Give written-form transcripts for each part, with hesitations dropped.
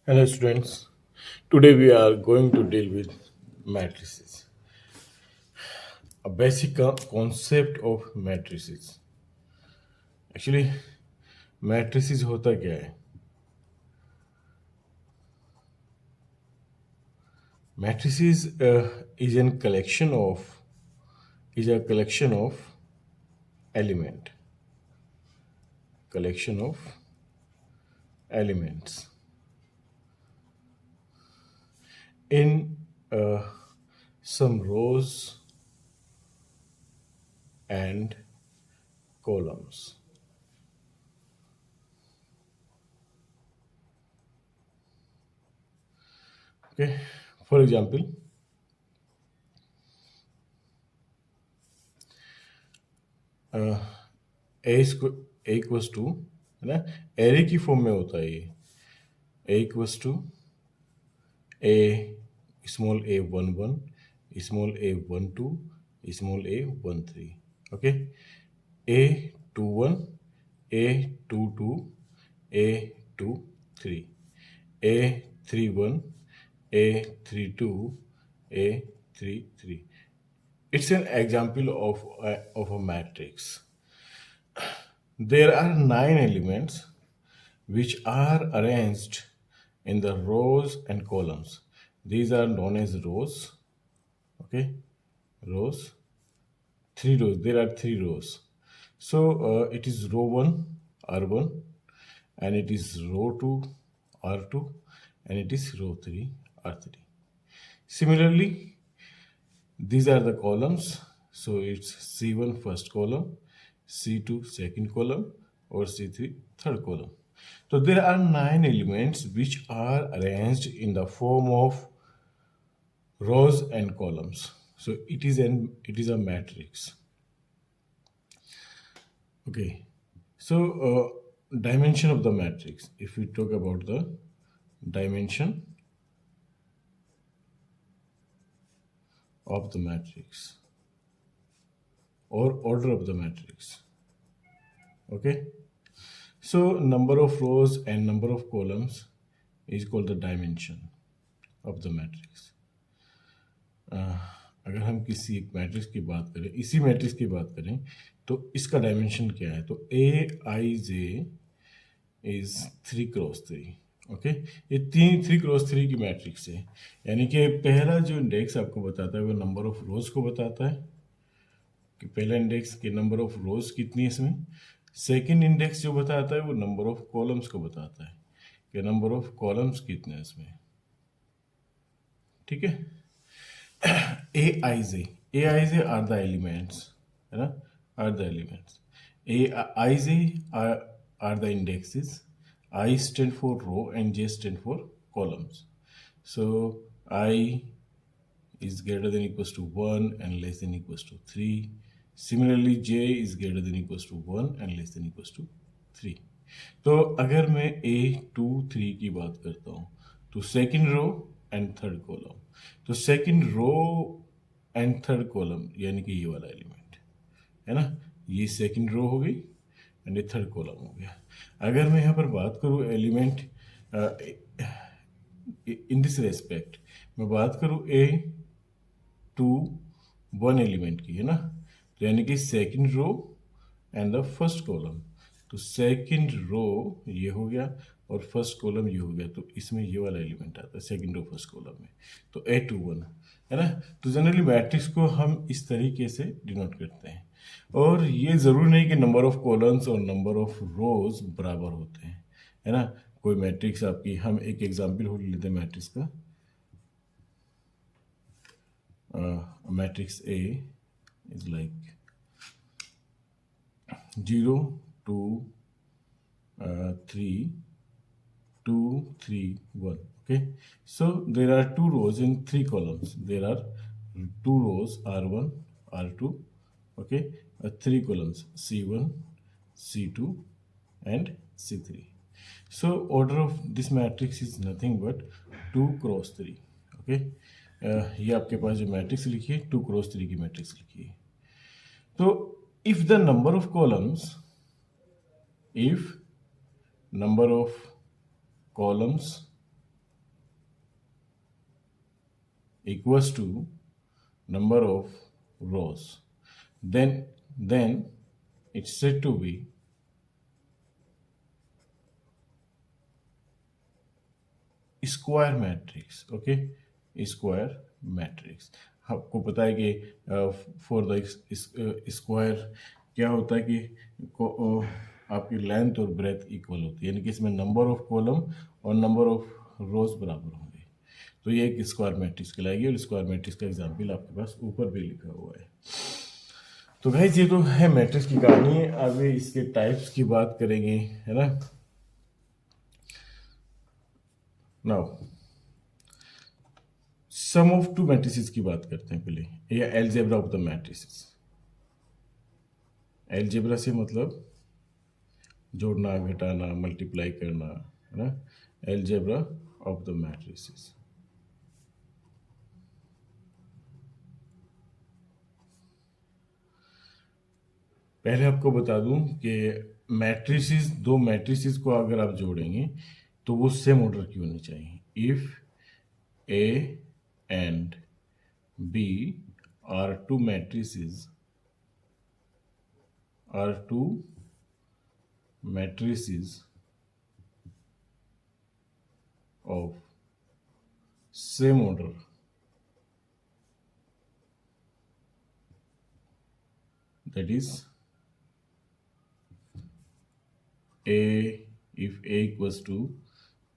Hello, students. Today we are going to deal with matrices, a basic concept of matrices. Actually, matrices होता क्या है? Matrices is a element, collection of elements in some rows and columns. Okay, for example, A equals to है ना, array की form में होता है ये A equals to A small A 1 1, small A 1 2, small A 1 3. Okay, A 2 1, A 2 2, A 2 3, A 3 1, A 3 2, A 3 3. It's an example of a matrix. There are 9 elements which are arranged in the rows and columns. These are known as rows. Okay, rows. 3 rows. There are 3 rows. So it is row 1 R1, and it is row 2 R2, and it is row 3 R3. Similarly, these are the columns. So it's C1 first column, C2 second column, or C3 third column. So there are 9 elements which are arranged in the form of rows and columns. So it is a matrix. Okay. So dimension of the matrix. If we talk about the dimension of the matrix or order of the matrix. Okay, so number of rows and number of columns is called the dimension of the matrix. अगर हम किसी एक matrix की बात करें, इसी matrix की बात करें, तो इसका डायमेंशन क्या है? तो ए आई जे इज 3 क्रॉस 3. ओके, ये 3 क्रॉस 3 की मैट्रिक्स है. यानी कि पहला जो इंडेक्स आपको बताता है वो नंबर ऑफ रोज को बताता है कि पहला इंडेक्स के नंबर ऑफ रोज कितनी है इसमें. सेकंड इंडेक्स जो बताता है वो नंबर ऑफ कॉलम्स को बताता है कि नंबर ऑफ कॉलम्स कितने हैं इसमें. ठीक है. A I j are the elements, है ना, are the elements. A I j are the indexes. I stand for row and J stand for columns. So I is greater than equals to 1 and less than equals to 3. Similarly, J is greater than equals to 1 and less than equals to 3. तो अगर मैं A 2 3 की बात करता हूँ तो second row and third column. तो second row and third column यानी कि ये वाला एलिमेंट है ना, ये सेकेंड रो हो गई एंड ये थर्ड कॉलम हो गया. अगर मैं यहाँ पर बात करूँ एलिमेंट इन दिस रेस्पेक्ट, मैं बात करूँ ए 2 1 एलिमेंट की, है ना, तो यानी कि second row and the first column. तो सेकंड रो ये हो गया और फर्स्ट कॉलम ये हो गया, तो इसमें ये वाला एलिमेंट आता है सेकंड रो फर्स्ट कॉलम में. तो ए 2 1 है ना. तो जनरली मैट्रिक्स को हम इस तरीके से डिनोट करते हैं. और ये ज़रूरी नहीं कि नंबर ऑफ कॉलम्स और नंबर ऑफ रोज बराबर होते हैं, है ना. कोई मैट्रिक्स आपकी, हम एक एग्जांपल हो लेते हैं मैट्रिक्स का. Matrix A is like 0 2 3 2 3 1. Okay, so there are 2 rows in 3 columns. There are 2 rows R1 R2. Okay, 3 columns C1 C2 and C3. So order of this matrix is nothing but 2 cross 3. Okay, ये आपके पास जो matrix लिखी है 2 cross 3 की matrix लिखी है. तो if the number of columns, if number of columns equals to number of rows, then it's said to be square matrix. Okay, square matrix. आपको पता है कि फॉर द स्क्वायर क्या होता है कि आपकी लेंथ और ब्रेथ इक्वल होती है, यानी कि इसमें नंबर ऑफ कॉलम और नंबर ऑफ रोज बराबर होंगे, तो ये एक स्क्वायर मैट्रिक्स कहलाएगी. और स्क्वायर मैट्रिक्स का एग्जाम्पल आपके पास ऊपर भी लिखा हुआ है. तो गाइस ये तो है मैट्रिक्स की कहानी है. अभी इसके टाइप्स की बात करेंगे, है ना. Now sum of two matrices की बात करते हैं पहले, या algebra of the matrices. Algebra से मतलब जोड़ना, घटाना, मल्टीप्लाई करना, है ना. Algebra of the matrices. पहले आपको बता दूं कि मैट्रिसेस, दो मैट्रिसेस को अगर आप जोड़ेंगे तो वो सेम ऑर्डर की होनी चाहिए. If a and b are two matrices, of same order, that is A, if A equals to,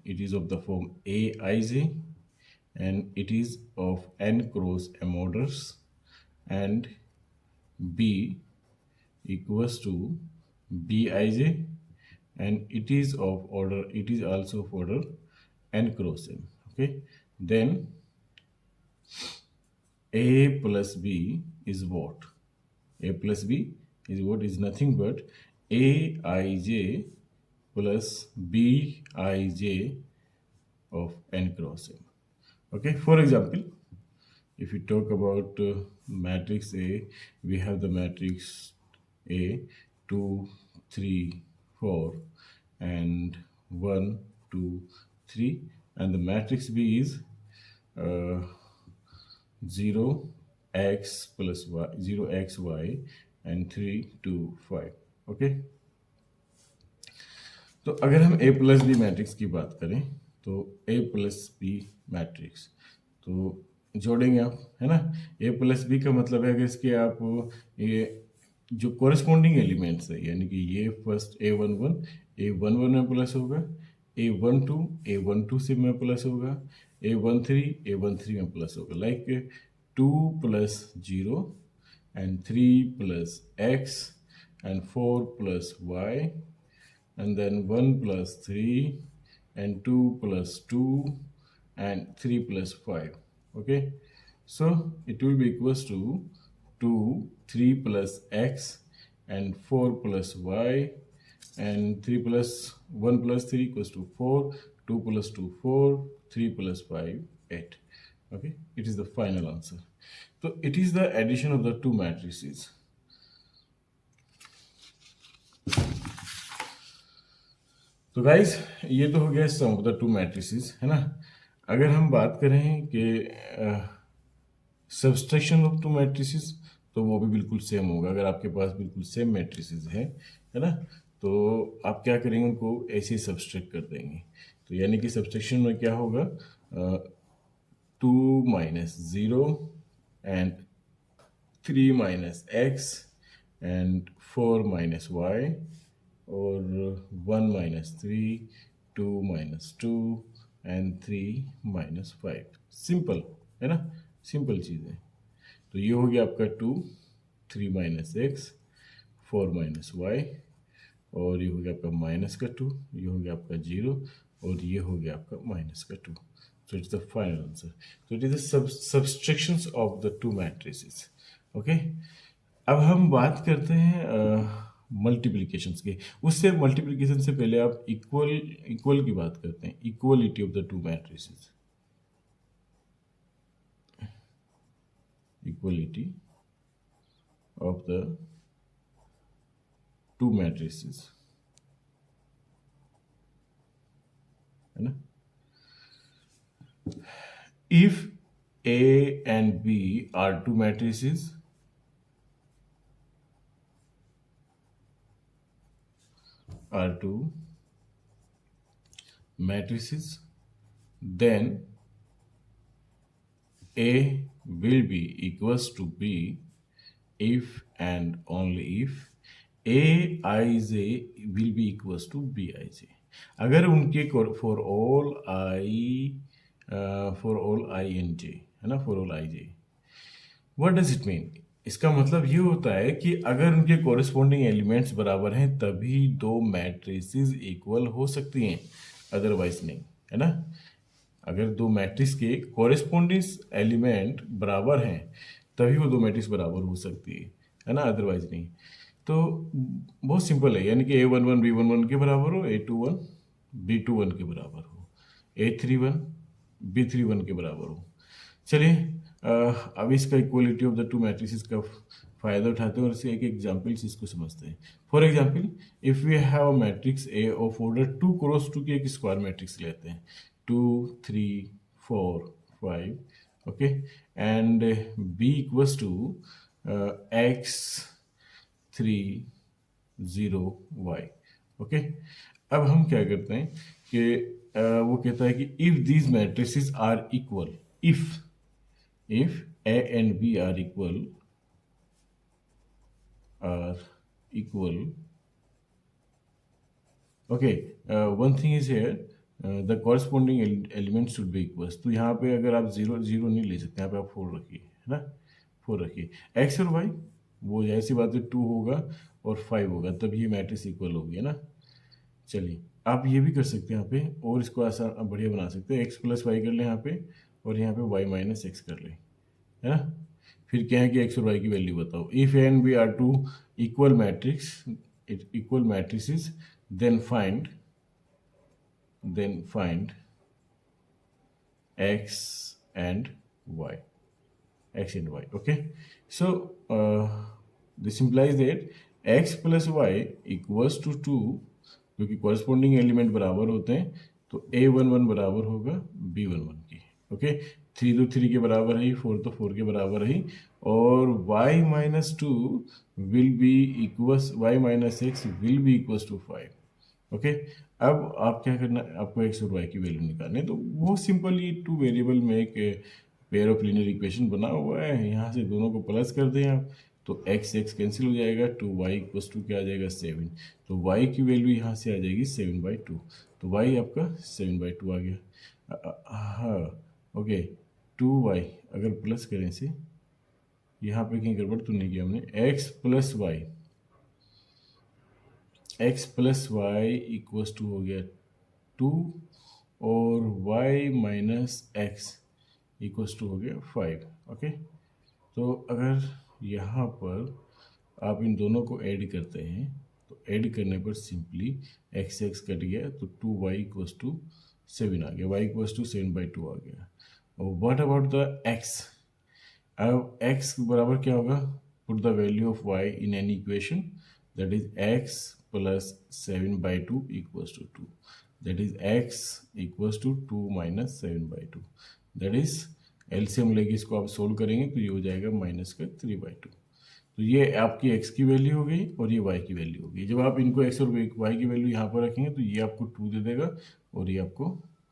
it is of the form Aij, and it is of n cross m orders, and B equals to Bij, and it is also of order n cross m. Okay, then A plus B is what? A plus B is what? Is nothing but Aij plus Bij of n cross m. Okay, for example, if you talk about matrix A, we have the matrix A 2, 3, 4, and 1, 2, 3, and the matrix B is 0x plus y, 0x y, and 3, 2, 5. Okay, तो अगर हम A plus B matrix की बात करें तो A plus B matrix तो जोड़ेंगे आप, है ना. A प्लस बी का मतलब है अगर इसके आप ये जो कोरिस्पॉन्डिंग एलिमेंट्स है, यानी कि ये फर्स्ट A11 में प्लस होगा, A12 से में प्लस होगा, A13 में प्लस होगा, like 2 plus 0 and 3 plus x and 4 plus y, and then 1 plus 3 and 2 plus 2 and 3 plus 5. Okay, so it will be equals to 2, 3 plus x and 4 plus y, and 3 plus 1 plus 3 equals to 4, 2 plus 2 4, 3 plus 5 8. Okay, it is the final answer. So it is the addition of the two matrices. तो guys ये तो हो गया सम of the two matrices, है ना. अगर हम बात करें कि सब्सट्रैक्शन ऑफ टू मैट्रिसेस, तो वो भी बिल्कुल सेम होगा. अगर आपके पास बिल्कुल सेम मैट्रिसेस है ना, तो आप क्या करेंगे, उनको ऐसे ही सब्सट्रैक्ट कर देंगे. तो यानी कि सब्सट्रैक्शन में क्या होगा, 2 minus 0 and 3 minus x and 4 minus y, और 1 minus 3, 2 minus 2 and 3 minus 5. Simple है ना, सिंपल चीज़ है. तो ये हो गया आपका 2, 3 minus x, 4 minus y, और ये हो गया आपका माइनस का 2, ये हो गया आपका 0, और ये हो गया आपका माइनस का 2. So it's the final answer. So it is the subtractions of the two matrices. Okay. अब हम बात करते हैं मल्टीप्लिकेशंस की. उससे मल्टीप्लिकेशन से पहले आप इक्वल की बात करते हैं. Equality of the two matrices. Equality of the two matrices, है ना. If A and B are two matrices, then A will be equals to B if and only if Aij will be equals to Bij. अगर उनके for all i and j, है ना, for all i j, what does it mean? इसका मतलब ये होता है कि अगर उनके कोरिस्पोंडिंग एलिमेंट्स बराबर हैं तभी दो मैट्रिसेस इक्वल हो सकती हैं, अदरवाइज नहीं, है ना। अगर दो मैट्रिक्स के कोरिस्पोंडिंग एलिमेंट बराबर हैं तभी वो दो मैट्रिक्स बराबर हो सकती है ना, अदरवाइज नहीं। तो बहुत सिंपल है, यानी कि A11 B11 के बराबर हो, A21 B21 के बराबर हो, A31 B31 के बराबर हो। चलिए अब इसका equality of the two matrices का फायदा उठाते हैं और इससे एक एग्जाम्पल से इसको समझते हैं। For example, if we have a matrix a of order 2 cross 2 की एक स्क्वायर मैट्रिक्स लेते हैं, 2 3 4 5, okay, and B equals to x 3 0 y, okay. अब हम क्या करते हैं कि वो कहता है कि if these matrices are equal, if A and B are equal, okay, one thing is here, the corresponding element should be equals। तो यहाँ पे अगर आप 0 0 नहीं ले सकते, यहाँ पे आप 4 रखिए, है ना, 4 रखिए। x और y वो ऐसी बात है, 2 होगा और 5 होगा, तब ये मैट्रिक्स इक्वल होगी, है ना। चलिए आप ये भी कर सकते हैं यहाँ पे, और इसको आसान बढ़िया बना सकते हैं, x प्लस वाई कर लें यहाँ पे, और यहाँ पे y माइनस एक्स कर लें, है ना। फिर क्या है कि x और y की वैल्यू बताओ। If a and b are two equal matrices then find x and y, okay। So this implies that x plus y equals to 2, क्योंकि कॉरस्पॉन्डिंग एलिमेंट बराबर होते हैं, तो A11 बराबर होगा B11 की, ओके। 3 तो 3 के बराबर है, 4 तो 4 के बराबर है, और y minus 2 will be equals, y minus x will be equals to 5, okay. अब आप क्या करना है, आपको x और y की वैल्यू निकालनी है। तो बहुत सिंपल, ये टू वेरिएबल में एक पेयर ऑफ लीनियर इक्वेशन बना हुआ है, यहाँ से दोनों को प्लस कर दें आप, तो x कैंसिल हो जाएगा, 2y इक्वल्स टू क्या आ जाएगा 7, तो y की वैल्यू यहाँ से आ जाएगी 7/2, तो y आपका 7/2 आ गया। हाँ, ओके, 2y अगर प्लस करें से, यहाँ पे कहीं गड़बड़ तो नहीं किया हमने, x plus y equals to हो गया 2, और y minus x equals to हो गया 5, ओके। तो अगर यहाँ पर आप इन दोनों को ऐड करते हैं, तो ऐड करने पर सिंपली x कट गया, तो 2y इक्वल्स टू 7 आ गया, y इक्वल्स टू 7/2 आ गया। और व्हाट अबाउट द x? अब x बराबर क्या होगा, put the value of y in any equation, that is x plus 7/2 equals to 2, that is x equals to 2 minus 7/2, that is LCM लेके इसको आप सोल्व करेंगे तो ये हो जाएगा माइनस का 3/2। तो ये आपकी x की वैल्यू हो गई और ये y की वैल्यू हो गई। जब आप इनको x और y की वैल्यू यहाँ पर रखेंगे तो ये आपको 2 दे देगा और ये आपको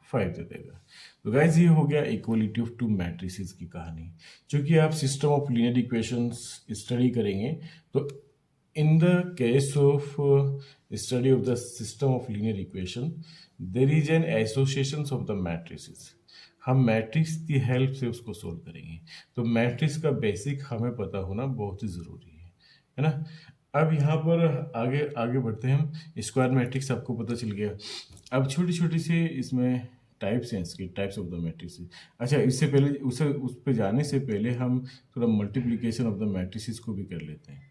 5 दे देगा। तो गाइज ये हो गया इक्वलिटी ऑफ टू मैट्रिसेस की कहानी। चूंकि आप system of linear equations study करेंगे, तो in the case of study of the system of linear equation there is an association of the matrices. हम मैट्रिक्स की हेल्प से उसको सोल्व करेंगे, तो मैट्रिक्स का बेसिक हमें पता होना बहुत ही ज़रूरी है ना। अब यहाँ पर आगे बढ़ते हैं हम। स्क्वायर मैट्रिक्स आपको पता चल गया। अब छोटी छोटी से इसमें टाइप्स हैं, इसके टाइप्स ऑफ द मैट्रिक्स। अच्छा, इससे पहले उस पर जाने से पहले हम थोड़ा मल्टीप्लिकेशन ऑफ द मैट्रिक्स को भी कर लेते हैं।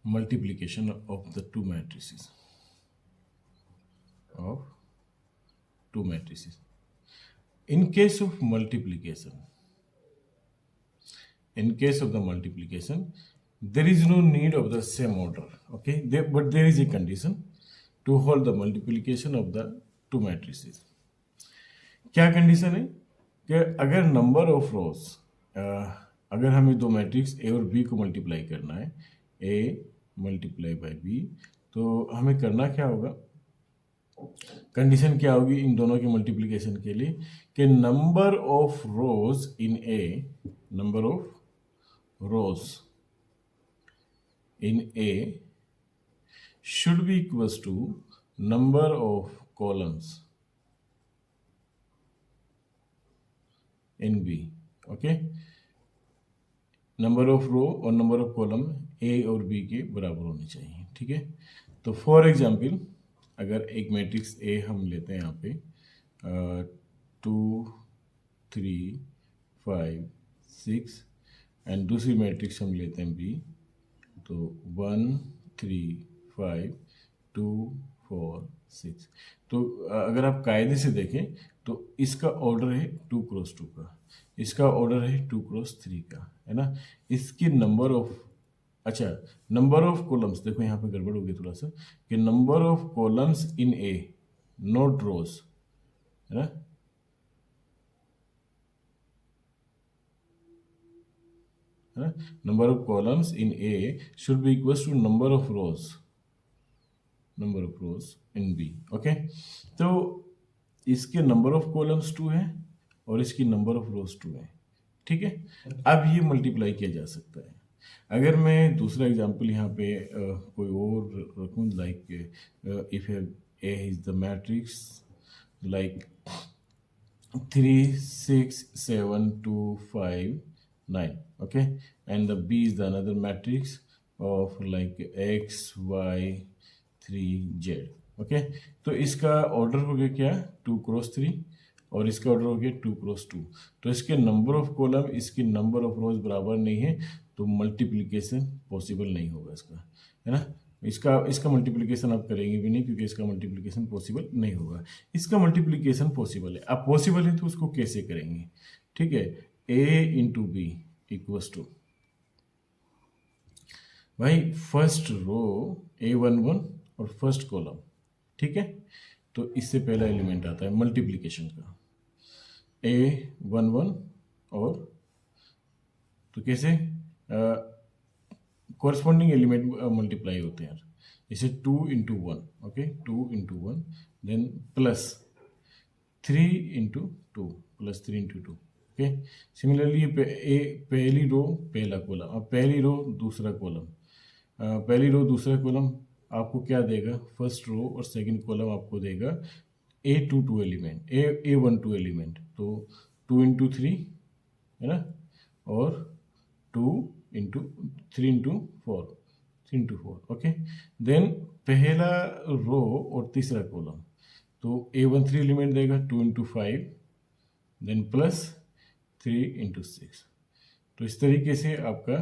Multiplication of the two matrices in case of the multiplication there is no need of the same order, okay, but there is a condition to hold the multiplication of the two matrices. क्या condition है कि अगर number of रोज, अगर हमें दो matrix a और B को multiply करना है, ए मल्टीप्लाई बाय बी, तो हमें करना क्या होगा, कंडीशन क्या होगी इन दोनों के मल्टीप्लिकेशन के लिए कि number of rows in A, number of rows in A should be equals to number of columns in B. Okay, number of row और नंबर ऑफ कॉलम ए और बी के बराबर होने चाहिए, ठीक है। तो फॉर एग्जांपल अगर एक मैट्रिक्स ए हम लेते हैं यहाँ पे 2 3 5 6 एंड दूसरी मैट्रिक्स हम लेते हैं बी, तो 1 3 5 2 4 6। तो अगर आप कायदे से देखें तो इसका ऑर्डर है 2 क्रॉस 2 का, इसका ऑर्डर है 2 क्रॉस 3 का, है ना। इसकी नंबर ऑफ, अच्छा नंबर ऑफ कॉलम्स, देखो यहाँ पे गड़बड़ हो गई थोड़ा सा, कि number of columns in A not rows, है ना, number of columns in A should be equals to number of rows, number of rows in B. Okay, तो इसके नंबर ऑफ कॉलम्स 2 है और इसकी नंबर ऑफ रोज 2 है, ठीक है। अब ये मल्टीप्लाई किया जा सकता है। अगर मैं दूसरा एग्जांपल यहाँ पे कोई और रखूँ, like if A is the matrix like 3 6 7 2 5 9, okay, and the B is the another matrix of like x y 3 z, okay। तो इसका ऑर्डर हो गया क्या 2 क्रॉस 3 और इसका ऑर्डर हो गया 2 क्रॉस 2। तो इसके नंबर ऑफ कॉलम इसकी नंबर ऑफ रोज बराबर नहीं है, तो मल्टीप्लिकेशन पॉसिबल नहीं होगा इसका, है ना। इसका मल्टीप्लिकेशन आप करेंगे भी नहीं क्योंकि इसका मल्टीप्लिकेशन पॉसिबल नहीं होगा। इसका मल्टीप्लिकेशन पॉसिबल है, अब पॉसिबल है तो उसको कैसे करेंगे, ठीक है। ए इंटू बी इक्वल्स टू, भाई फर्स्ट रो A11 और फर्स्ट कॉलम, ठीक है। तो इससे पहला एलिमेंट आता है मल्टीप्लिकेशन का A11 और, तो कैसे कॉरस्पॉन्डिंग एलिमेंट मल्टीप्लाई होते हैं यार, जैसे 2 into 1, okay 2 into 1 then plus 3 into 2 plus 3 into 2, okay. Similarly ये पहली रो पहला कॉलम, अब पहली रो दूसरा कॉलम, पहली रो दूसरा कॉलम आपको क्या देगा, फर्स्ट रो और सेकंड कॉलम आपको देगा A22 एलिमेंट, A12 एलिमेंट, तो 2 इंटू 3, है ना, और 2 into 3 into 4, 3 into 4, okay. Then पहला रो और तीसरा कॉलम, तो A13 एलिमेंट देगा 2 इंटू 5 देन प्लस 3 इंटू 6। तो इस तरीके से आपका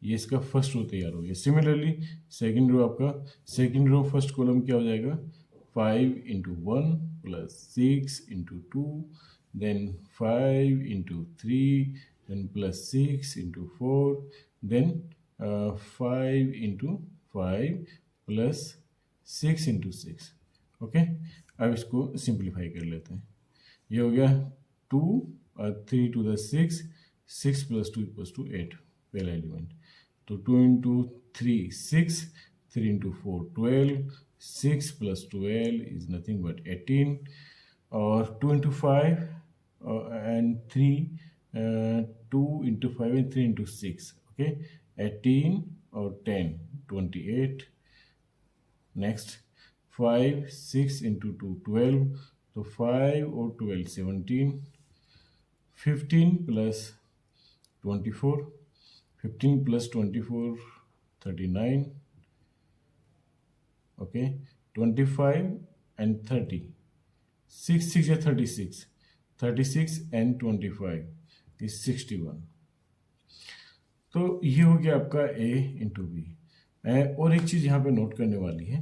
ये इसका फर्स्ट रो तैयार हो गया। सिमिलरली सेकंड रो, आपका सेकंड रो फर्स्ट कॉलम क्या हो जाएगा 5 into 1 plus 6 into 2 then 5 into 3 then plus 6 into 4 then 5 into 5 plus 6 into 6, okay. अब इसको सिंप्लीफाई कर लेते हैं, ये हो गया 2 3 to the 6, 6 plus 2 equals to 8, पहला एलिमेंट। तो 2 into 3 6, 3 into 4 12, 6 plus 12 is nothing but 18, और 2 into 5 and 3 2 into 5 and 3 into 6, okay 18 और 10 28। नेक्स्ट 5 6 इंटू 2 12, तो 5 और 12 17, 15 प्लस 24, 15 प्लस 24 39, ओके 25 एंड 30, 6 6 या 36, 36 एंड 25 इज 61। तो ये हो गया आपका A इंटू बी। और एक चीज़ यहाँ पे नोट करने वाली है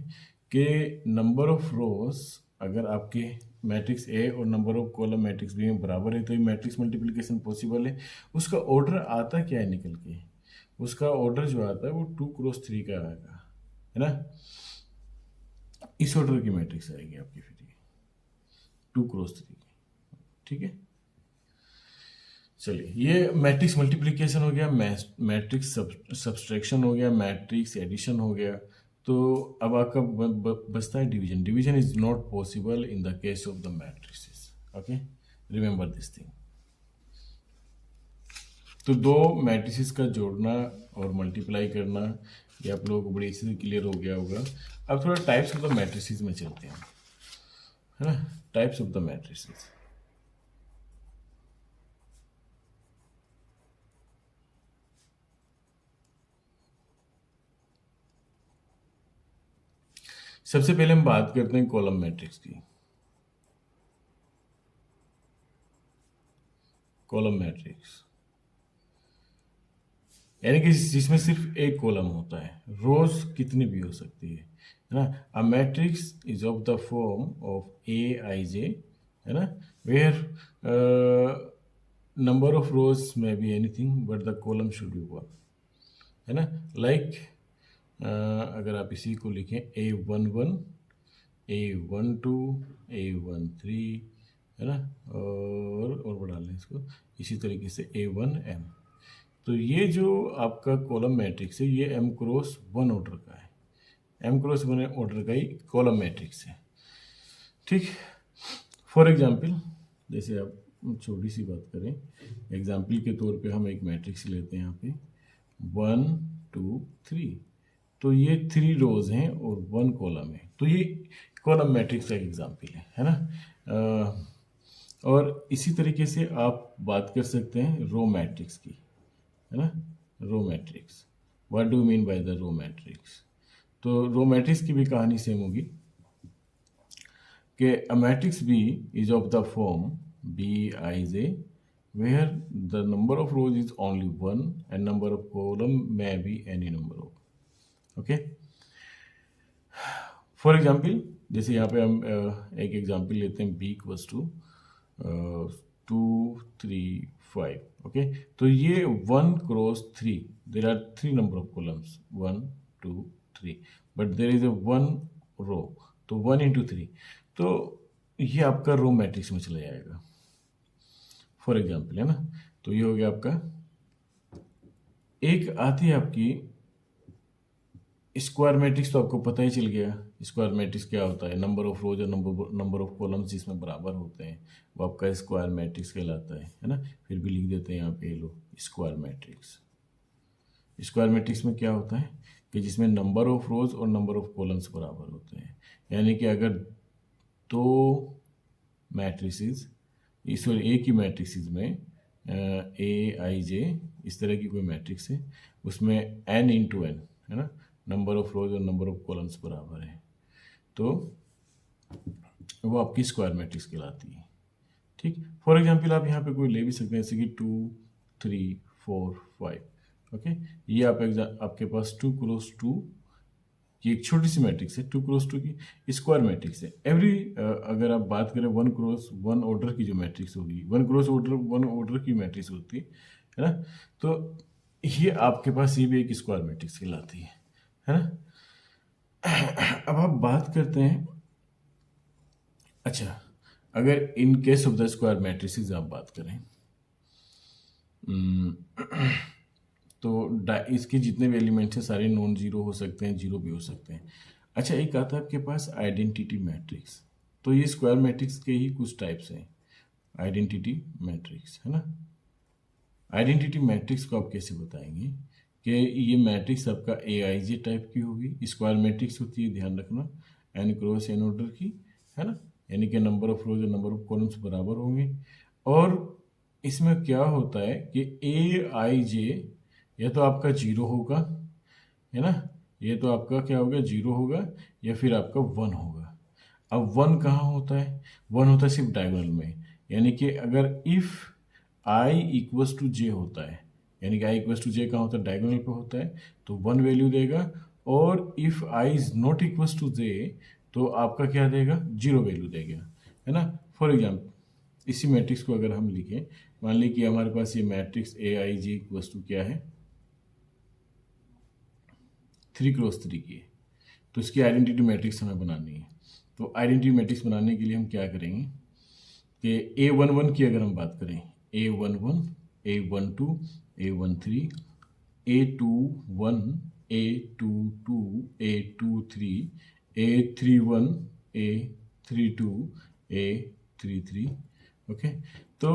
कि नंबर ऑफ रोज अगर आपके मैट्रिक्स ए और number of column matrix b में बराबर है तो ये मैट्रिक्स मल्टीप्लिकेशन पॉसिबल है। उसका ऑर्डर आता क्या है निकल के, उसका ऑर्डर जो आता है वो 2 क्रॉस 3 का आएगा, है ना। इस ऑर्डर की मैट्रिक्स आएगी आपकी फिर 2 क्रॉस 3 की, ठीक है, चलिए ये मैट्रिक्स मल्टीप्लिकेशन हो गया, मैट्रिक्स सब्सट्रैक्शन हो गया, मैट्रिक्स एडिशन हो गया। तो अब आपका बचता है division. Division is not possible in the case of the matrices. Okay, remember this thing. तो दो मैट्रिसेस का जोड़ना और मल्टीप्लाई करना, ये आप लोगों को बड़ी अच्छे से क्लियर हो गया होगा। अब थोड़ा टाइप्स ऑफ द मैट्रिसेस में चलते हैं, है ना। टाइप्स ऑफ द मैट्रिसेस, सबसे पहले हम बात करते हैं कॉलम मैट्रिक्स की। कॉलम मैट्रिक्स यानी कि जिसमें सिर्फ एक कॉलम होता है, रोज कितनी भी हो सकती है ना। A matrix is of the form of A I J, है ना, where number of rows may be anything but the column should be one, है ना। लाइक अगर आप इसी को लिखें A11, A12, A13, है ना, और बढ़ा लें इसको इसी तरीके से A1M। तो ये जो आपका कॉलम मैट्रिक्स है ये M क्रॉस 1 ऑर्डर का है, M क्रॉस 1 ऑर्डर का ही कॉलम मैट्रिक्स है, ठीक। फॉर एग्जाम्पल, जैसे आप छोटी सी बात करें, एग्जाम्पल के तौर पे हम एक मैट्रिक्स लेते हैं यहाँ पे 1 2 3। तो ये 3 रोज हैं और 1 कॉलम है, तो ये कॉलम मैट्रिक्स का एग्जाम्पल है ना। और इसी तरीके से आप बात कर सकते हैं रो मैट्रिक्स की, है ना। Row matrix, what do mean by the row matrix. तो रो मैट्रिक्स की भी कहानी सेम होगी कि a matrix b is of the form b i j where the number of rows is only 1 and number of column may be any number of, okay। For example, जैसे यहाँ पे हम एक एग्जाम्पल लेते हैं b equals to 2 3 5, okay. तो ये 1 cross 3, there are 3 number of columns 1 2 3, but there is a 1 row, तो 1 इंटू 3, तो ये आपका रो मैट्रिक्स में चला जाएगा, फॉर एग्जाम्पल, है ना। तो ये हो गया आपका। एक आती है आपकी स्क्वायर मैट्रिक्स, तो आपको पता ही चल गया स्क्वायर मैट्रिक्स क्या होता है। नंबर ऑफ रोज और नंबर ऑफ कॉलम्स जिसमें बराबर होते हैं वो आपका स्क्वायर मैट्रिक्स कहलाता है ना। फिर भी लिख देते हैं यहाँ पे, लो स्क्वायर मैट्रिक्स। स्क्वायर मैट्रिक्स में क्या होता है कि जिसमें नंबर ऑफ रोज और नंबर ऑफ कॉलम्स बराबर होते हैं, यानी कि अगर दो मैट्रिसेस, सॉरी एक ही मैट्रिक्स में ए आई जे इस तरह की कोई मैट्रिक्स है, उसमें n इंटू एन, है ना, नंबर ऑफ रोज और नंबर ऑफ कॉलम्स बराबर है, तो वो आपकी स्क्वायर मैट्रिक्स कहलाती है, ठीक। फॉर एग्जांपल आप यहाँ पे कोई ले भी सकते हैं, जैसे कि 2 3 4 5, ओके। ये आपके पास 2 क्रॉस 2 की एक छोटी सी मैट्रिक्स है, 2 क्रॉस 2 की स्क्वायर मैट्रिक्स है। अगर आप बात करें 1 क्रॉस 1 ऑर्डर की जो मैट्रिक्स होगी, 1 क्रॉस ऑर्डर 1 ऑर्डर की मैट्रिक्स होती है ना, तो ये आपके पास ये भी एक स्क्वायर मैट्रिक्स कहलाती है ना। अब आप बात करते हैं, अच्छा, अगर in case of the square matrices आप बात करें, तो इसके जितने भी एलिमेंट्स हैं सारे नॉन जीरो हो सकते हैं, जीरो भी हो सकते हैं। अच्छा, एक आता है आपके पास आइडेंटिटी मैट्रिक्स। तो ये स्क्वायर मैट्रिक्स के ही कुछ टाइप्स हैं, आइडेंटिटी मैट्रिक्स, है ना। आइडेंटिटी मैट्रिक्स को आप कैसे बताएंगे कि ये मैट्रिक्स आपका ए आई जे टाइप की होगी, स्क्वायर मैट्रिक्स होती है, ध्यान रखना, एन क्रॉस एन ऑर्डर की, है ना, यानी कि नंबर ऑफ रोज और नंबर ऑफ कॉलम्स बराबर होंगे। और इसमें क्या होता है कि ए आई जे या तो आपका जीरो होगा, है ना, ये तो आपका क्या होगा, जीरो होगा, या फिर आपका 1 होगा। अब 1 कहाँ होता है, 1 होता है सिर्फ डायगोनल में, यानी कि अगर इफ़ आई इक्वल्स टू जे होता है, यानी कि आई इक्वल्स टू जे कहाँ होता है, डायगोनल पे होता है, तो 1 वैल्यू देगा। और if I is not equals to J तो आपका क्या देगा, 0 वैल्यू देगा, है ना। फॉर एग्जाम्पल, इसी मैट्रिक्स को अगर हम लिखें, मान ली कि हमारे पास ये matrix a I J equals to क्या है, 3 क्रॉस 3 की है, तो इसकी आइडेंटिटी मैट्रिक्स हमें बनानी है। तो आइडेंटिटी मैट्रिक्स बनाने के लिए हम क्या करेंगे, कि A11 की अगर हम बात करें, A11, A12, A13, A21, A22, A23, A31, A32, A33, okay. तो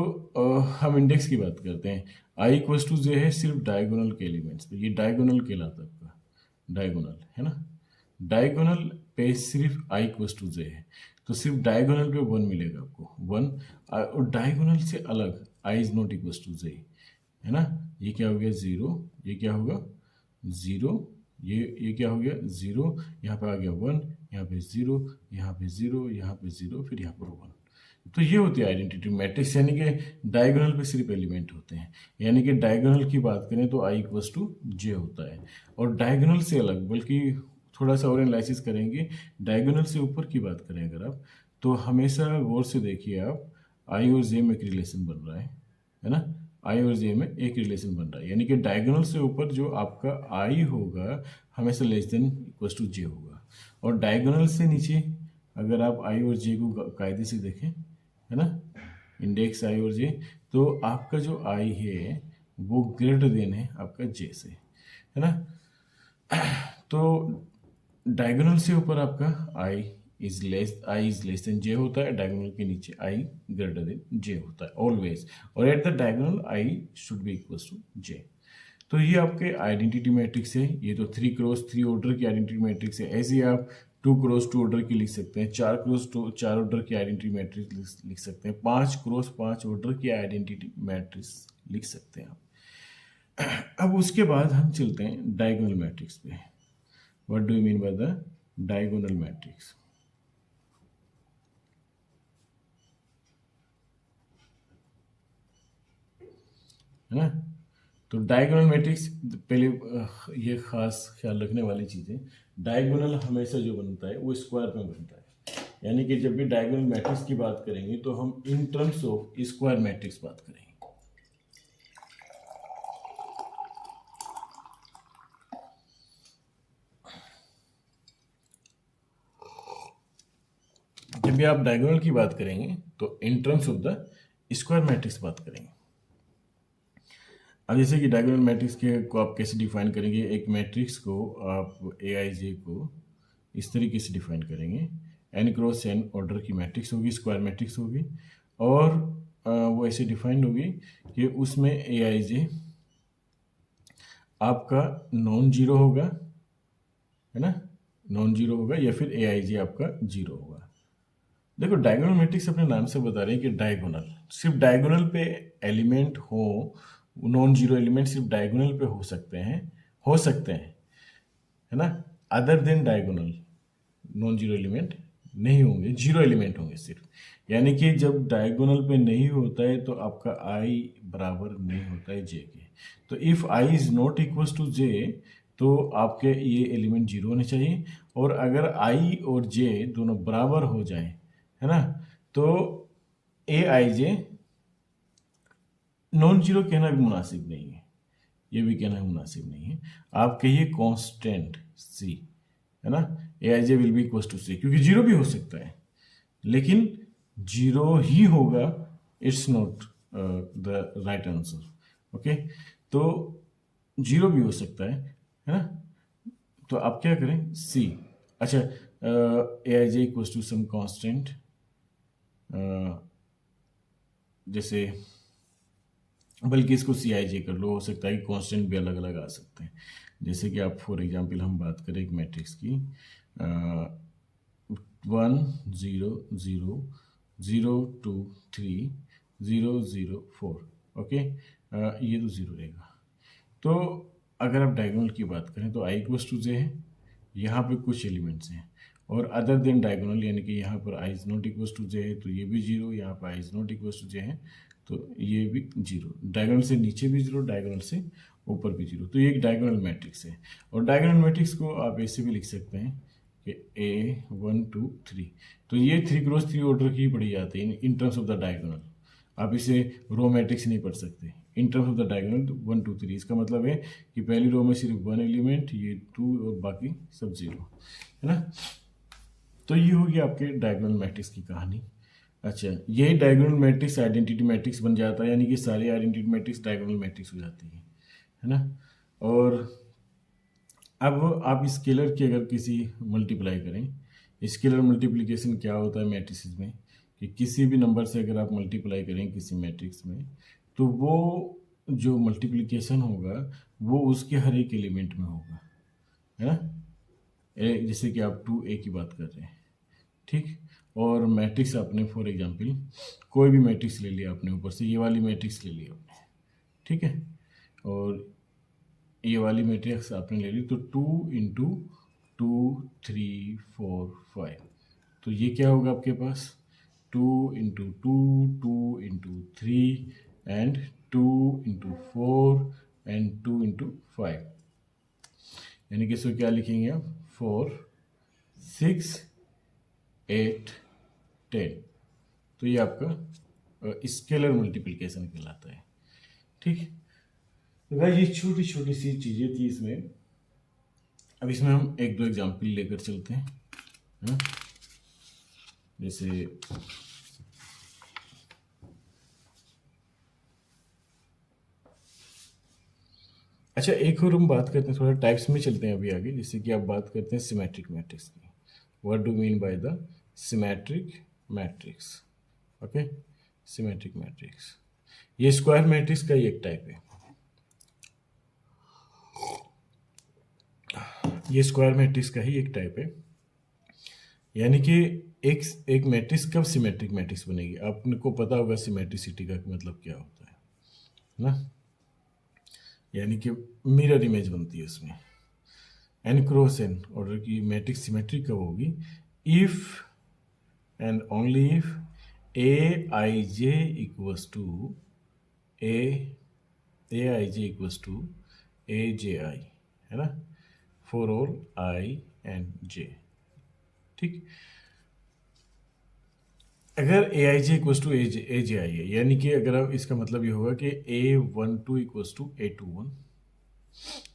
हम इंडेक्स की बात करते हैं। आई इक्वस टू जे है सिर्फ डायगोनल के एलिमेंट्स पे, ये डायगोनल कहलाता है आपका, डायगोनल है ना। डायगोनल पे सिर्फ आई इक्वस टू जे है, तो सिर्फ डायगोनल पे 1 मिलेगा आपको, 1। और डायगोनल से अलग आई इज नॉट इक्वस टू जे, है ना। ये क्या हो गया 0, ये क्या होगा 0, ये क्या हो गया 0, यहाँ पे आ गया 1, यहाँ पे 0, यहाँ पे 0, यहाँ पे 0, फिर यहाँ पर 1। तो ये होती है आइडेंटिटी मैट्रिक्स, यानी कि डायगोनल पे सिर्फ एलिमेंट होते हैं। यानी कि डायगोनल की बात करें तो आई इक्वस टू जे होता है। और डायगोनल से अलग, बल्कि थोड़ा सा और एनालिसिस करेंगे, डायगोनल से ऊपर की बात करें अगर आप, तो हमेशा गौर से देखिए आप, आई और जे में एक रिलेशन बन रहा है ना। आई और जे में एक रिलेशन बन रहा है, यानी कि डायगोनल से ऊपर जो आपका आई होगा हमेशा लेस देन इक्वस टू जे होगा। और डायगोनल से नीचे अगर आप आई और जे को कायदे से देखें, है ना, इंडेक्स आई और जे, तो आपका जो आई है वो ग्रेटर देन है आपका जे से, है ना। तो डायगोनल से ऊपर आपका आई इज लेस देन जे होता है, डायगोनल के नीचे आई ग्रेटर देन जे होता है ऑलवेज। और at the diagonal I should be equal to J. तो ये आपके आइडेंटिटी मैट्रिक्स है। ये तो 3x3 ऑर्डर की आइडेंटिटी मैट्रिक्स है। ऐसे ही आप 2x2 ऑर्डर की लिख सकते हैं, 4x4 ऑर्डर की आइडेंटिटी मैट्रिक्स लिख सकते हैं, 5x5 ऑर्डर की आइडेंटिटी मैट्रिक्स लिख सकते हैं आप। अब उसके बाद हम चलते हैं डायगोनल मैट्रिक्स पे। What do you mean by the diagonal matrix? है ना। तो डायगोनल मैट्रिक्स पहले ये खास ख्याल रखने वाली चीज़ है, डायगोनल हमेशा जो बनता है वो स्क्वायर में बनता है। यानी कि जब भी डायगोनल मैट्रिक्स की बात करेंगे तो हम in terms of square matrix बात करेंगे। जब भी आप डायगोनल की बात करेंगे तो in terms of the square matrix बात करेंगे। अब जैसे कि डायगोनल मैट्रिक्स के को आप कैसे डिफाइन करेंगे, एक मैट्रिक्स को आप ए आई जे को इस तरीके से डिफाइन करेंगे, एन क्रॉस एन ऑर्डर की मैट्रिक्स होगी, स्क्वायर मैट्रिक्स होगी, और वो ऐसे डिफाइंड होगी कि उसमें ए आई जे आपका नॉन जीरो होगा, है ना, नॉन जीरो होगा, या फिर ए आई जे आपका जीरो होगा। देखो डायगोनल मैट्रिक्स अपने नाम से बता रहे हैं कि डायगोनल, सिर्फ डायगोनल पे एलिमेंट हो, नॉन जीरो एलिमेंट सिर्फ डायगोनल पे हो सकते हैं, है ना। Other than diagonal non zero element नहीं होंगे, जीरो एलिमेंट होंगे सिर्फ। यानी कि जब डायगोनल पे नहीं होता है तो आपका आई बराबर नहीं होता है जे के। तो if I is not equal to J तो आपके ये एलिमेंट जीरो होने चाहिए। और अगर आई और जे दोनों बराबर हो जाए, है ना, तो ए आई जे नॉन जीरो कहना भी मुनासिब नहीं है, ये भी कहना मुनासिब नहीं है। आप कहिए कांस्टेंट सी, है ना, ए आई J will be equal to सी, क्योंकि जीरो भी हो सकता है लेकिन जीरो ही होगा, it's not the right answer. Okay, तो जीरो भी हो सकता है ना। तो आप क्या करें, सी, अच्छा, ए आई J equal to some constant, जैसे बल्कि इसको सी आई जे कर लो, हो सकता है कि कांस्टेंट भी अलग अलग आ सकते हैं। जैसे कि आप फॉर एग्जांपल हम बात करें एक मैट्रिक्स की, 1 0 0 0 2 3 0 0 4, ओके, ये तो ज़ीरो रहेगा। तो अगर आप डायगोनल की बात करें तो आई इक्वस टू जे है, यहाँ पे कुछ एलिमेंट्स हैं, और अदर देन डायगोनल, यानी कि यहाँ पर आई इज नॉट इक्वस टू जे है तो ये भी जीरो, यहाँ पर आई इज नॉट इक्वस टू जे है तो ये भी जीरो, डायगोनल से नीचे भी जीरो, डायगोनल से ऊपर भी जीरो। तो ये एक डायगोनल मैट्रिक्स है। और डायगोनल मैट्रिक्स को आप ऐसे भी लिख सकते हैं कि A1 2 3, तो ये 3x3 ऑर्डर की पढ़ी जाती है in terms of the diagonal. आप इसे रो मैट्रिक्स नहीं पढ़ सकते in terms of the diagonal 1 2 3। इसका मतलब है कि पहली रो में सिर्फ 1 एलिमेंट, ये 2 और बाकी सब जीरो, है ना। तो ये होगी आपके डायगोनल मैट्रिक्स की कहानी। अच्छा, ये डायगोनल मैट्रिक्स आइडेंटिटी मैट्रिक्स बन जाता है, यानी कि सारी आइडेंटिटी मैट्रिक्स डायगोनल मैट्रिक्स हो जाती है ना। और अब आप स्केलर की अगर किसी मल्टीप्लाई करें, स्केलर मल्टीप्लिकेशन क्या होता है मैट्रिसेस में, कि किसी भी नंबर से अगर आप मल्टीप्लाई करें किसी मैट्रिक्स में, तो वो जो मल्टीप्लिकेशन होगा वो उसके हर एक एलिमेंट में होगा, है ना। जैसे कि आप 2a की बात कर रहे हैं, ठीक। और मैट्रिक्स आपने फॉर एग्जांपल कोई भी मैट्रिक्स ले लिया आपने, ऊपर से ये वाली मैट्रिक्स ले ली आपने, ठीक है। और ये वाली मैट्रिक्स आपने ले ली, तो 2 × 2 3 4 5, तो ये क्या होगा आपके पास 2 × 2 2 × 3 एंड 2 × 4 एंड 2 × 5, यानी कि इसको क्या लिखेंगे आप 4 6 8 10। तो ये आपका स्केलर मल्टीप्लिकेशन कहलाता है, ठीक। तो भाई ये छोटी छोटी सी चीज़ें थी इसमें। अब इसमें हम एक दो एग्जाम्पल लेकर चलते हैं, हाँ? जैसे अच्छा, एक और हम बात करते हैं, थोड़ा टाइप्स में चलते हैं अभी आगे। जैसे कि आप बात करते हैं सिमेट्रिक मैट्रिक्स की। What do mean by the symmetric matrix? Okay, symmetric matrix ये स्क्वायर मैट्रिक्स का ही एक टाइप है। ये स्क्वायर मैट्रिक्स का ही एक टाइप है, यानी कि एक मैट्रिक्स कब सिमेट्रिक मैट्रिक्स बनेगी, आपको पता होगा सिमेट्रिसिटी का मतलब क्या होता है ना। यानी कि मिरर इमेज बनती है उसमें, एन क्रॉस एन ऑर्डर की मैट्रिक्स सिमेट्रिक कब होगी, if and only if A I J equals to A I J equals to A J I, है ना, for all I and J, ठीक। अगर ए आई जे equals to A J I है, यानी कि अगर आप इसका मतलब ये होगा कि A12 equals to A21,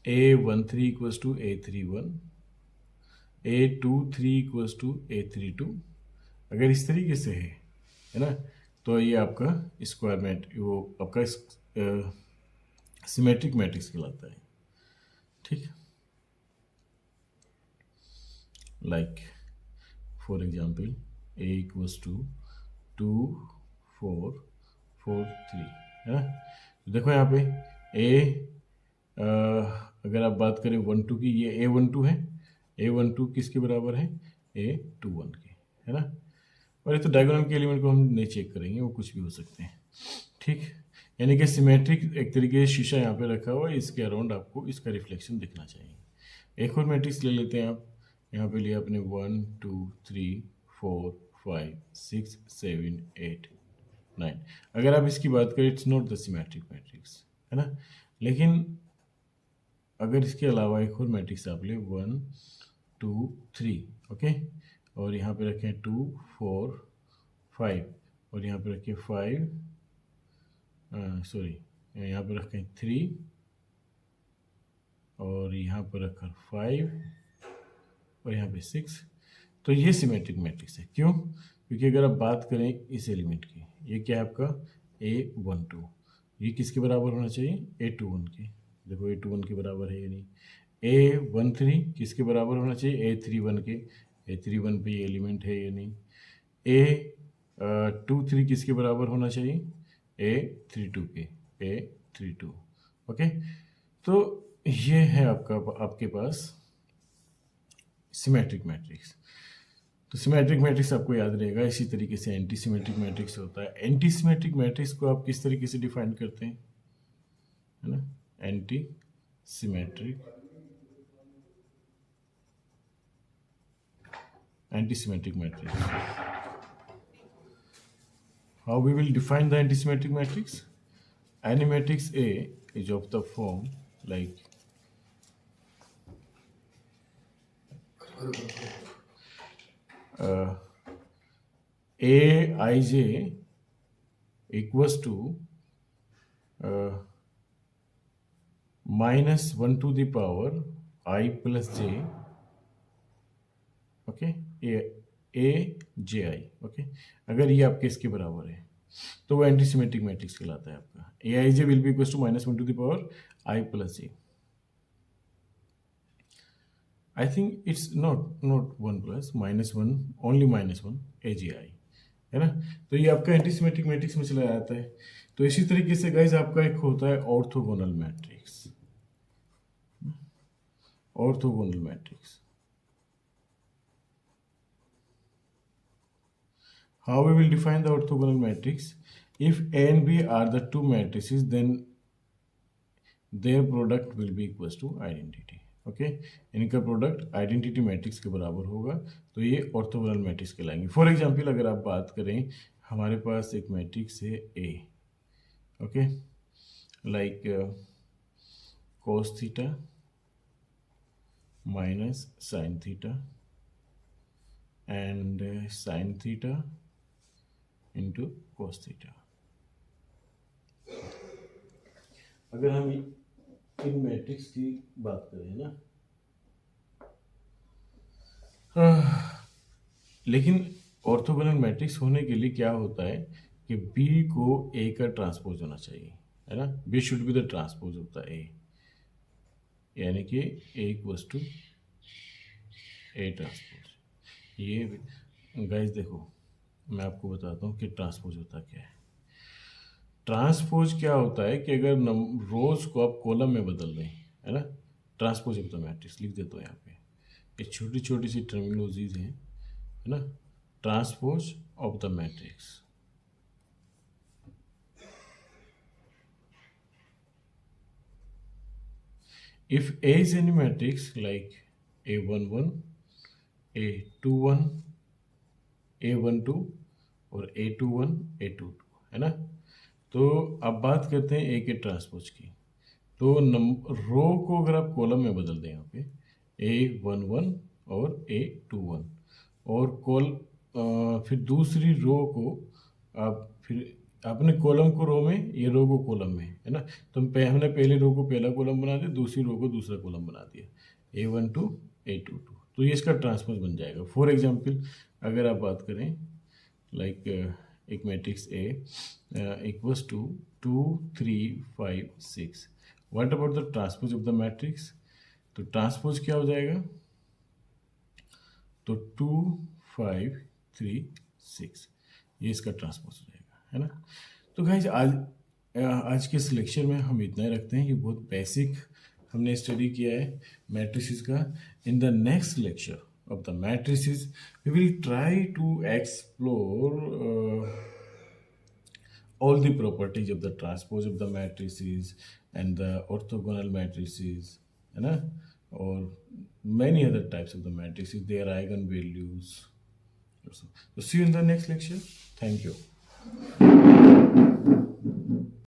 A13 equals to A31, A23 equals to A32, अगर इस तरीके से है ना, तो ये आपका स्क्वायर वो आपका सिमेट्रिक मैट्रिक्स कहलाता है, ठीक। Like for example A equals to 2 4 4 3, है ना। तो देखो यहाँ पे अगर आप बात करें 1 2 की, ये A12 है, A12 किसके बराबर है A21 के, है ना। और ये तो डायगोनल के एलिमेंट को हम नहीं चेक करेंगे, वो कुछ भी हो सकते हैं, ठीक। यानी कि सिमेट्रिक एक तरीके से शीशा यहाँ पे रखा हुआ है, इसके अराउंड आपको इसका रिफ्लेक्शन दिखना चाहिए। एक और मैट्रिक्स ले लेते हैं आप, यहाँ पे लिया आपने 1 2 3 4 5 6 7 8 9। अगर आप इसकी बात करें, it's not the symmetric matrix, है ना। लेकिन अगर इसके अलावा एक और मैट्रिक्स आप ले 1 2 3, ओके, और यहाँ पे रखें 2 4 5, और यहाँ पे रखें 5, सॉरी, यहाँ पे रखें 3, और यहाँ पर रखकर 5, और यहाँ पे 6, तो ये सिमेट्रिक मैट्रिक्स है। क्यों? क्योंकि अगर आप बात करें इस एलिमेंट की, ये क्या है आपका A12, ये किसके बराबर होना चाहिए A21 के। देखो A21 के बराबर है या नहीं। A13 किसके बराबर होना चाहिए A31 के, A31 पे ये एलिमेंट है या नहीं। A23 किसके बराबर होना चाहिए A32 के, A32, ओके। तो ये है आपके पास सिमेट्रिक मैट्रिक्स। तो सिमेट्रिक मैट्रिक्स आपको याद रहेगा। इसी तरीके से एंटी सिमेट्रिक मैट्रिक्स होता है। एंटी सिमेट्रिक मैट्रिक्स को आप किस तरीके से डिफाइन करते हैं, है ना, anti symmetric matrix. How we will define the anti symmetric matrix? Any matrix A is of the form like Aij equals to -1 to the power I plus j, okay, A J I, okay. अगर ये आपके इसके बराबर है तो वो antisymmetric matrix कहलाता है आपका। A I J will be equal to -1 to the power I plus J. I think it's not 1 plus -1, only -1 A J I, है ना। तो ये आपका एंटीसिमेट्रिक मैट्रिक्स में चला जाता है। तो इसी तरीके से गाइज आपका एक होता है orthogonal matrix. Orthogonal matrix, how we will define the orthogonal matrix? If A and B are the two matrices, then their product will be equals to identity, okay? इनका प्रोडक्ट आइडेंटिटी मैट्रिक्स के बराबर होगा, तो ये orthogonal matrix कहलाएंगे। For example अगर आप बात करें, हमारे पास एक मैट्रिक्स है ए, ओके, like cos theta minus sine theta and sine theta into cos theta. अगर हम इन मैट्रिक्स की बात करें ना, लेकिन ऑर्थोगोनल मैट्रिक्स होने के लिए क्या होता है कि बी को ए का ट्रांसपोज होना चाहिए, है ना। B should be the transpose होता है ए, यानी कि a equals to a transpose. ये गाइस देखो, मैं आपको बताता हूँ कि ट्रांसपोज होता क्या है। ट्रांसपोज क्या होता है कि अगर रोज को आप कॉलम में बदल दें, है ना, ट्रांसपोज ऑफ द मैट्रिक्स लिख देता हूँ यहाँ पे। ये छोटी छोटी सी टर्मिनोलॉजीज हैं, है ना। Transpose of the matrix, if A is any matrix like A11, A21, A12 और A21, A22, है ना। तो अब बात करते हैं ए के ट्रांसपोज की। तो रो को अगर आप कॉलम में बदल दें यहाँ पे A11 और A21, और फिर दूसरी रो को आप फिर आपने कॉलम को रो में, ये रो को कॉलम में, है ना। तो हमने पहले रो को पहला कॉलम बना दिया, दूसरी रो को दूसरा कॉलम बना दिया, A12 A22, तो ये इसका ट्रांसपोज बन जाएगा। फॉर एग्जांपल अगर आप बात करें लाइक एक matrix a equals to 2 3 5 6, what about the transpose of the matrix? तो ट्रांसपोज क्या हो जाएगा? तो 2 5 3 6, ये इसका ट्रांसपोज हो जाएगा, है ना। तो गाइज आज के इस लेक्चर में हम इतना ही रखते हैं। ये बहुत बेसिक हमने स्टडी किया है मैट्रिसेस का। In the next lecture of the matrices we will try to explore all the properties of the transpose of the matrices and the orthogonal matrices, है ना, or many other types of the matrices, their eigenvalues. So see you in the next lecture. Thank you.